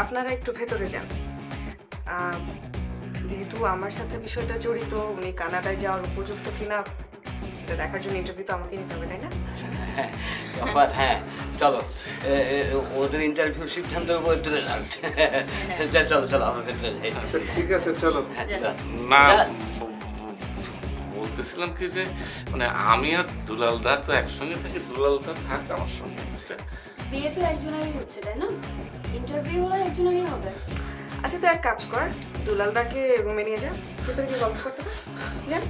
আপনারা একটু ভেতরে যান। যেহেতু আমার সাথে বিষয়টা জড়িত, উনি কানাডায় যাওয়ার উপযুক্ত কিনা এটা দেখার জন্য ইন্টারভিউ তো আমাকে নিতে হবে, তাই না? হ্যাঁ হ্যাঁ, চলো ওদের ইন্টারভিউ সিদ্ধান্তের উপরে তুলে যাচ্ছে। চলো চলো আমরা ভেতরে যাই। আচ্ছা ঠিক আছে চলো। না বলতেছিলাম কি যে মানে আমি আর দুলালদা তো একসঙ্গে থাকি, দুলালদা থাক আমার সঙ্গে। বিয়ে তো একজনেরই হচ্ছে তাই না? ইন্টারভিউ হলো একজনেরই হবে। আচ্ছা তো এক কাজ কর, দুলালদাকে রুমে নিয়ে যা, ভেতরে কি গল্প করতে পার? যান।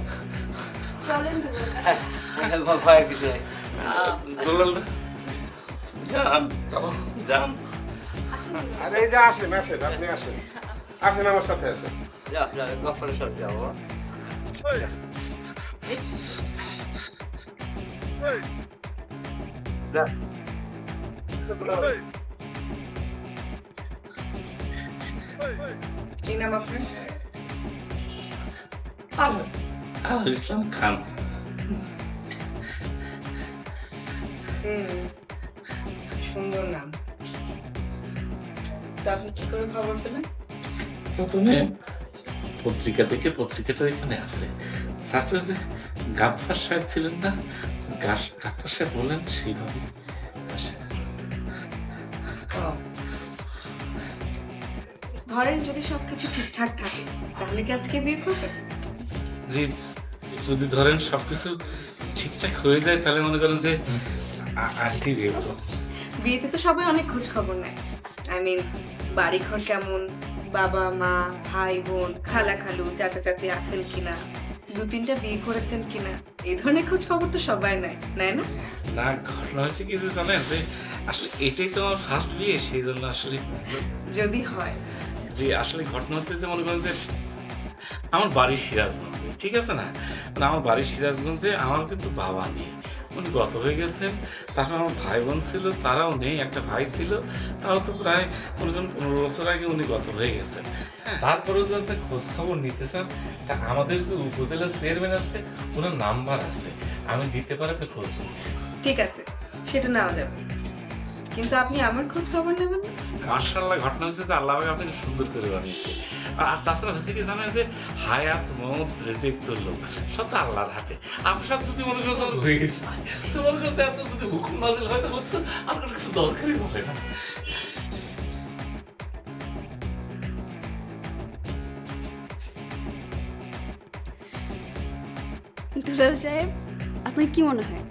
চলেন ভয়ের কিছু নেই। দুলালদা যান যান। আরে এই যে আসেন আসেন, আপনি আসেন, আসেন আমার সাথে আসেন। যাও যাও, গফরের সাথে যাবো। কি নাম আপনার? আল ইসলাম খান। সুন্দর নাম। তো আপনি কি করে খবর পেলেন? প্রথমে পত্রিকা দেখে, পত্রিকাটা এখানে আছে, তারপরে যে গাফফার সাহেব ছিলেন না, গাফফার সাহেব বললেন সেইভাবে আসে। ধরেন যদি সবকিছু ঠিকঠাক থাকে তাহলে কি আজকে বিয়ে করবেন? জি, যদি ধরেন সবকিছু ঠিকঠাক হয়ে যায় তাহলে মনে করেন যে আজকেই বিয়ে করবো। বিয়েতে তো সবাই অনেক খোঁজ খবর নেয়। আই মিন বাড়ি ঘর কেমন, বাবা মা ভাই বোন খালা খালু চাচা চাচি আছেন কিনা, 2-3টা বিয়ে করেছেন কিনা, এই ধরনের খোঁজ খবর তো সবাই নেয় না? না, ঘটনা হয়েছে কি যে জানেন যে আসলে এটাই তো আমার ফার্স্ট বিয়ে, সেই জন্য আসলে। যদি হয়। জি, আসলে ঘটনা হচ্ছে যে মনে করেন যে আমার বাড়ি সিরাজগঞ্জে, ঠিক আছে না, মানে আমার বাড়ি সিরাজগঞ্জে, আমার কিন্তু বাবা নেই, উনি গত হয়ে গেছেন। তারপর আমার ভাই বোন ছিল, তারাও নেই, একটা ভাই ছিল, তাও তো প্রায় মনে করেন 15 বছর আগে উনি গত হয়ে গেছেন। তারপরেও যদি আপনি খোঁজ খবর নিতে চান, তা আমাদের যে উপজেলা চেয়ারম্যান আছে, ওনার নাম্বার আছে, আমি দিতে পারি, আপনি খোঁজ নিতে পারেন। ঠিক আছে, সেটা নেওয়া যাবে, কিন্তু আপনি আমার খোঁজ খবর নেবেন না। মার্শাল্লাহ, ঘটনা হচ্ছে যে আল্লাহ আপনাকে সুন্দর করে বানিয়েছে। আর তাছাড়া হচ্ছে কি জানেন যে হায়াত মত রেজেক তোর লোক সব তো আল্লাহর হাতে। আপনার সাথে যদি মনে করছে আমার হয়ে গেছে, তো মনে করছে এত যদি হুকুম নাজিল হয় তাহলে তো আপনার কিছু দরকারই হবে না। দুলাল সাহেব, আপনার কি মনে হয়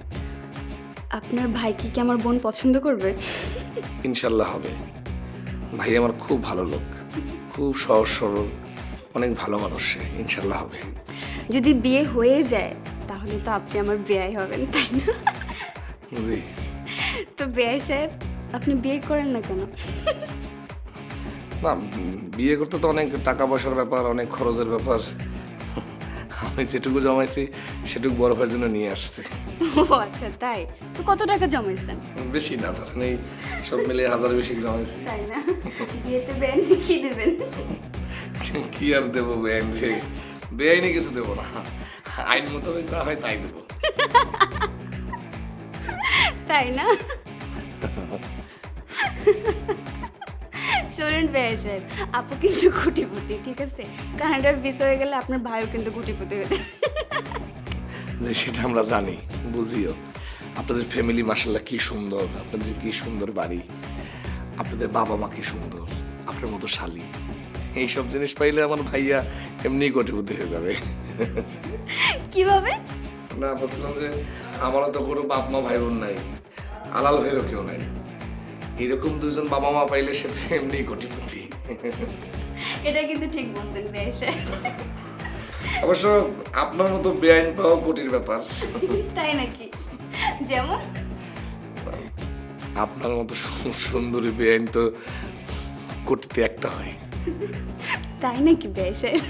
আপনার ভাইকে কি আমার বোন পছন্দ করবে? ইনশাল্লাহ হবে। ভাই আমার খুব ভালো লোক, খুব সহজ সরল, অনেক ভালো মানুষ সে, ইনশাল্লাহ হবে। যদি বিয়ে হয়ে যায় তাহলে তো আপনি আমার বেয়াই হবেন, তাই না? জি। তো বেয়াই সাহেব, আপনি বিয়ে করেন না কেন? না, বিয়ে করতে তো অনেক টাকা পয়সার ব্যাপার, অনেক খরচের ব্যাপার। আমি যেটুকু জমাইছি সেটুকু বড় ভাইয়ের জন্য নিয়ে আসছি। ও আচ্ছা, তাই? তো কত টাকা জমাইছেন? বেশি না, ধরেন এই সব মিলে 1000 বেশি জমাইছি। তাই না? বিয়েতে বেআইনি কি দেবেন? কি আর দেবো বেআইনি? বেআইনি কিছু দেবো না, আইন মোতাবেক যা হয় তাই দেবো। তাই না? শোনেন বেআই সাহেব, আপু কিন্তু কোটিপতি, ঠিক আছে? কানাডার ভিসা হয়ে গেলে আপনার ভাইও কিন্তু কোটিপতি হয়ে যাবে। যে সেটা আমরা জানি, বুঝিও। আপনাদের ফ্যামিলি মাশাআল্লাহ কি সুন্দর, আপনাদের কি সুন্দর বাড়ি, আপনাদের বাবা মা কি সুন্দর, আপনার মতো শালী, এইসব জিনিস পাইলে আমার ভাইয়া এমনি কোটিপতি হয়ে যাবে। কিভাবে? না, বলছিলাম যে আমারও তো কোনো বাপ মা ভাই বোন নাই, আলাল ভাইয়েরও কেউ নাই, এরকম 2জন বাবা মা পাইলে সে তো এমনি কোটিপতি। এটা কিন্তু ঠিক বলছেন বেআই সাহেব। অবশ্য আপনার মতো বেআইন পাওয়া কোটির ব্যাপার। তাই নাকি? যেমন আপনার মতো সুন্দরী বেআইন তো কোটিতে একটা হয়। তাই নাকি বেআই সাহেব?